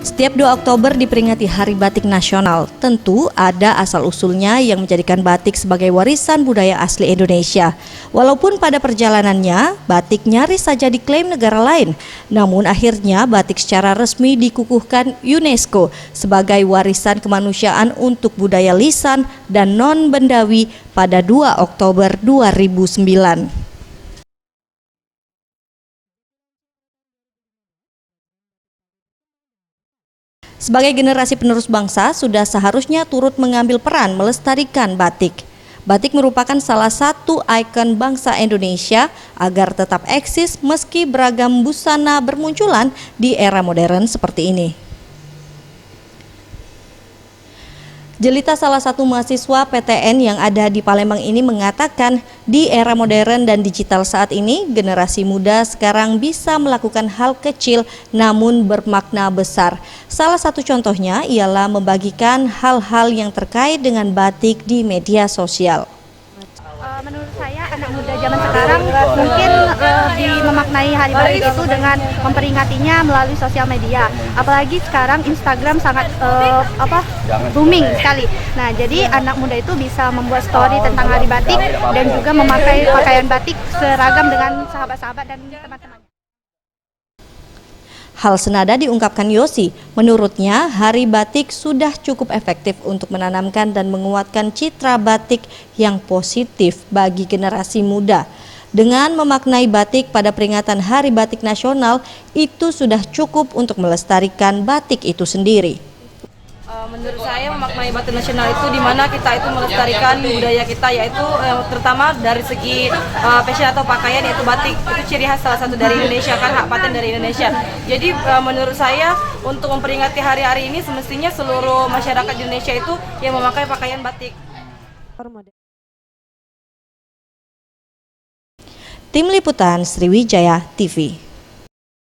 Setiap 2 Oktober diperingati Hari Batik Nasional. Tentu ada asal-usulnya yang menjadikan batik sebagai warisan budaya asli Indonesia. Walaupun pada perjalanannya, batik nyaris saja diklaim negara lain. Namun akhirnya batik secara resmi dikukuhkan UNESCO sebagai warisan kemanusiaan untuk budaya lisan dan non-bendawi pada 2 Oktober 2009. Sebagai generasi penerus bangsa, sudah seharusnya turut mengambil peran melestarikan batik. Batik merupakan salah satu ikon bangsa Indonesia agar tetap eksis meski beragam busana bermunculan di era modern seperti ini. Jelita, salah satu mahasiswa PTN yang ada di Palembang ini, mengatakan di era modern dan digital saat ini, generasi muda sekarang bisa melakukan hal kecil namun bermakna besar. Salah satu contohnya ialah membagikan hal-hal yang terkait dengan batik di media sosial. Menurut saya anak muda zaman sekarang mungkin lebih memaknai Hari Batik itu dengan memperingatinya melalui sosial media. Apalagi sekarang Instagram sangat booming sekali. Nah, jadi anak muda itu bisa membuat story tentang Hari Batik dan juga memakai pakaian batik seragam dengan sahabat-sahabat dan teman-teman. Hal senada diungkapkan Yosi. Menurutnya, Hari Batik sudah cukup efektif untuk menanamkan dan menguatkan citra batik yang positif bagi generasi muda. Dengan memaknai batik pada peringatan Hari Batik Nasional, itu sudah cukup untuk melestarikan batik itu sendiri. Menurut saya memaknai batik nasional itu di mana kita itu melestarikan budaya kita, yaitu terutama dari segi fashion atau pakaian, yaitu batik itu ciri khas salah satu dari Indonesia, kan hak paten dari Indonesia. Jadi menurut saya untuk memperingati hari-hari ini semestinya seluruh masyarakat Indonesia itu yang memakai pakaian batik. Tim Liputan Sriwijaya TV.